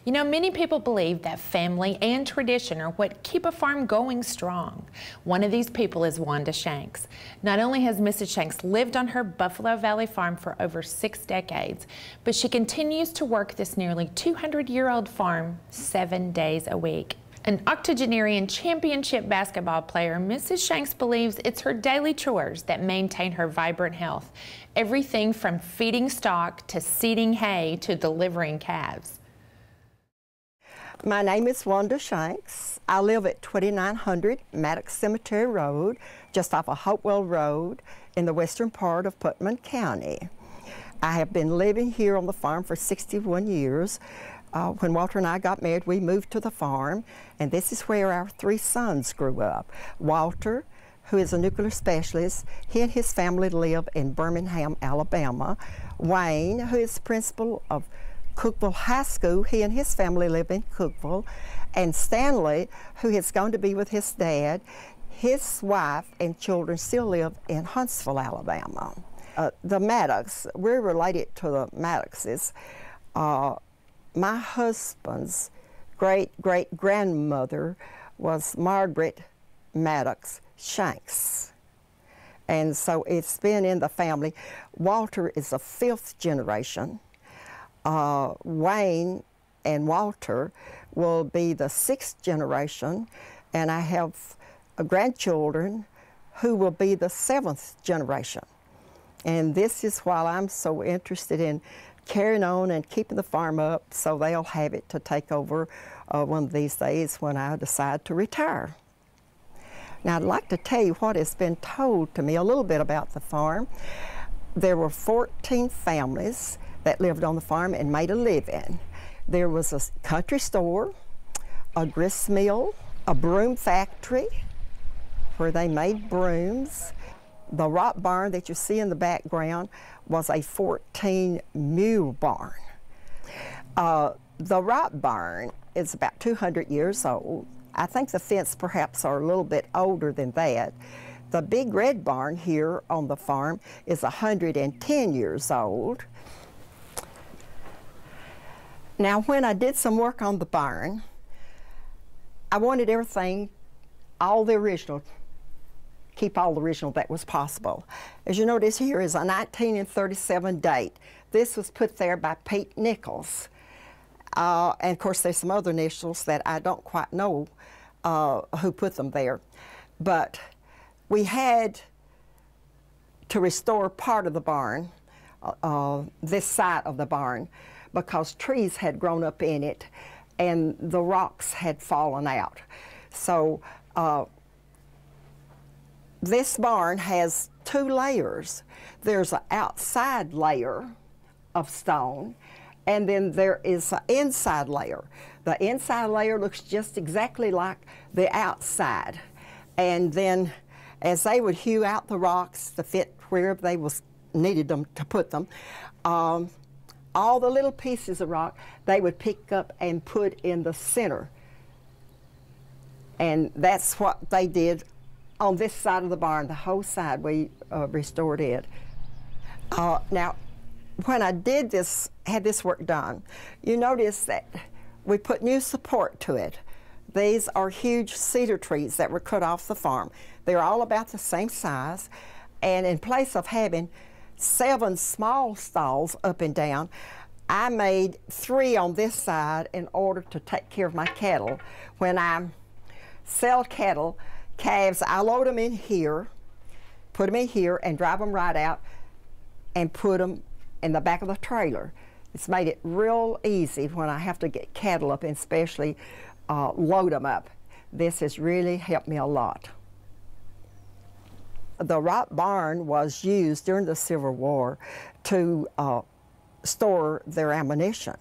You know, many people believe that family and tradition are what keep a farm going strong. One of these people is Wanda Shanks. Not only has Mrs. Shanks lived on her Buffalo Valley farm for over 6 decades, but she continues to work this nearly 200-year-old farm 7 days a week. An octogenarian championship basketball player, Mrs. Shanks believes it's her daily chores that maintain her vibrant health. Everything from feeding stock to seeding hay to delivering calves. My name is Wanda Shanks. I live at 2900 Maddox Cemetery Road, just off of Hopewell Road in the western part of Putnam County. I have been living here on the farm for 61 years. When Walter and I got married, we moved to the farm, and this is where our 3 sons grew up. Walter, who is a nuclear specialist, he and his family live in Birmingham, Alabama. Wayne, who is principal of Cookeville High School, he and his family live in Cookeville. And Stanley, who has gone to be with his dad, his wife and children still live in Huntsville, Alabama. The Maddox, we're related to the Maddoxes. My husband's great-great-grandmother was Margaret Maddox Shanks. And so it's been in the family. Walter is a 5th generation. Wayne and Walter will be the 6th generation, and I have grandchildren who will be the 7th generation. And this is why I'm so interested in carrying on and keeping the farm up so they'll have it to take over one of these days when I decide to retire. Now, I'd like to tell you what has been told to me a little bit about the farm. There were 14 families that lived on the farm and made a living. There was a country store, a grist mill, a broom factory where they made brooms. The rock barn that you see in the background was a 14-mule barn. The rock barn is about 200 years old. I think the fence perhaps are a little bit older than that. The big red barn here on the farm is 110 years old. Now, when I did some work on the barn, I wanted everything, all the original, keep all the original that was possible. As you notice, here is a 1937 date. This was put there by Pete Nichols. And of course, there's some other initials that I don't quite know who put them there. But we had to restore part of the barn, this side of the barn, because trees had grown up in it and the rocks had fallen out. So this barn has 2 layers. There's an outside layer of stone, and then there is an inside layer. The inside layer looks just exactly like the outside. And then as they would hew out the rocks to fit wherever they needed them to put them, all the little pieces of rock they would pick up and put in the center. And that's what they did on this side of the barn. The whole side we restored it. Now, when I did this, had this work done, you notice that we put new support to it. These are huge cedar trees that were cut off the farm. They're all about the same size, and in place of having 7 small stalls up and down, I made 3 on this side in order to take care of my cattle. When I sell calves, I load them in here, put them in here, and drive them right out and put them in the back of the trailer. It's made it real easy when I have to get cattle up and especially load them up. This has really helped me a lot. The rock barn was used during the Civil War to store their ammunition.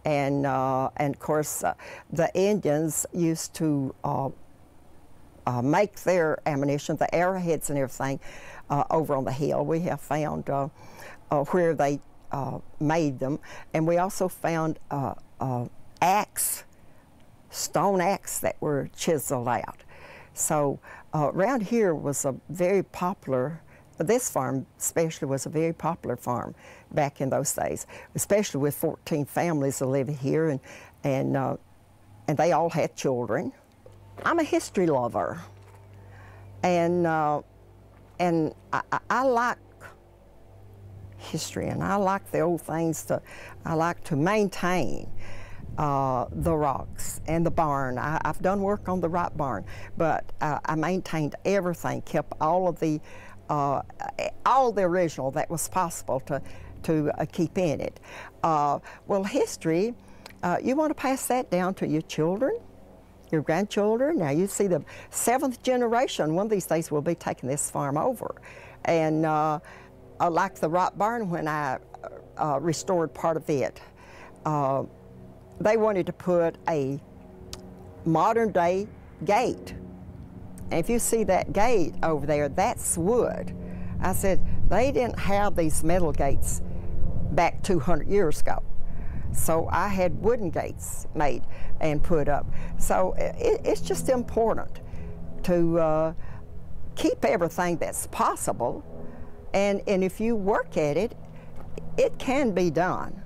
And of course, the Indians used to make their ammunition, the arrowheads and everything, over on the hill. We have found where they made them, and we also found stone axe that were chiseled out. So around here was a very popular this farm especially was a very popular farm back in those days, especially with 14 families that live here, and they all had children. I'm a history lover, and I like history, and I like the old things. I like to maintain the rocks and the barn. I've done work on the rock barn, but I maintained everything, kept all the original that was possible to keep in it. Well, history, you want to pass that down to your children, your grandchildren. Now you see the 7th generation, one of these days will be taking this farm over. And like the rock barn, when I restored part of it, they wanted to put a modern day gate. And if you see that gate over there, that's wood. I said, they didn't have these metal gates back 200 years ago. So I had wooden gates made and put up. So it's just important to keep everything that's possible. And if you work at it, it can be done.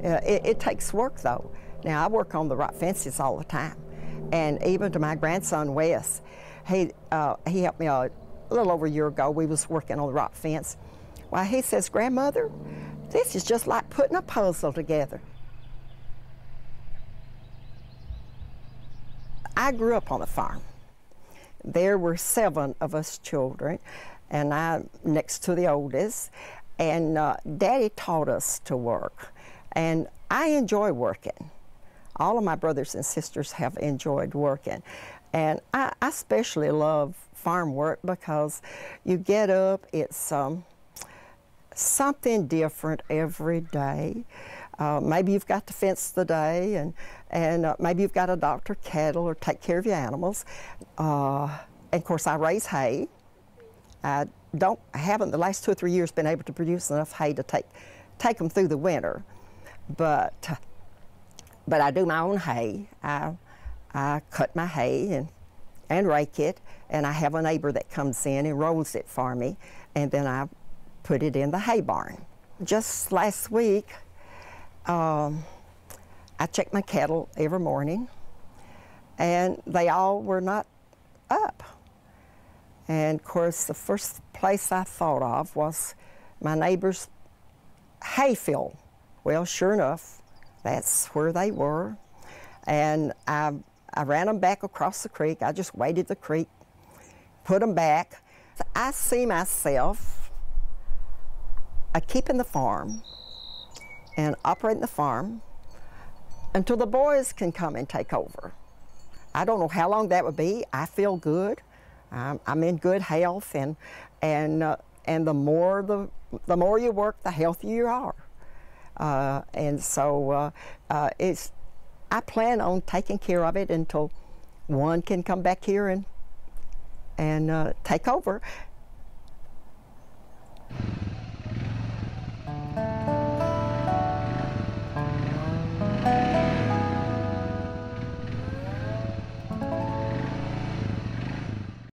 It takes work, though. Now, I work on the rock fences all the time. And even to my grandson, Wes, he helped me a little over a year ago. We was working on the rock fence. Well, he says, "Grandmother, this is just like putting a puzzle together." I grew up on a farm. There were 7 of us children, and I'm next to the oldest. And Daddy taught us to work. And I enjoy working. All of my brothers and sisters have enjoyed working. And I especially love farm work because you get up, it's something different every day. Maybe you've got to fence the day, and maybe you've got to doctor cattle or take care of your animals. And of course, I raise hay. I haven't the last 2 or 3 years been able to produce enough hay to take them through the winter. But I do my own hay. I cut my hay and rake it, and I have a neighbor that comes in and rolls it for me, and then I put it in the hay barn. Just last week, I checked my cattle every morning, and they all were not up. And of course, the first place I thought of was my neighbor's hay field. Well, sure enough, that's where they were. And I ran them back across the creek. I just waded the creek, put them back. I see myself keeping the farm and operating the farm until the boys can come and take over. I don't know how long that would be. I feel good. I'm in good health, and the more you work, the healthier you are. And so I plan on taking care of it until one can come back here and take over.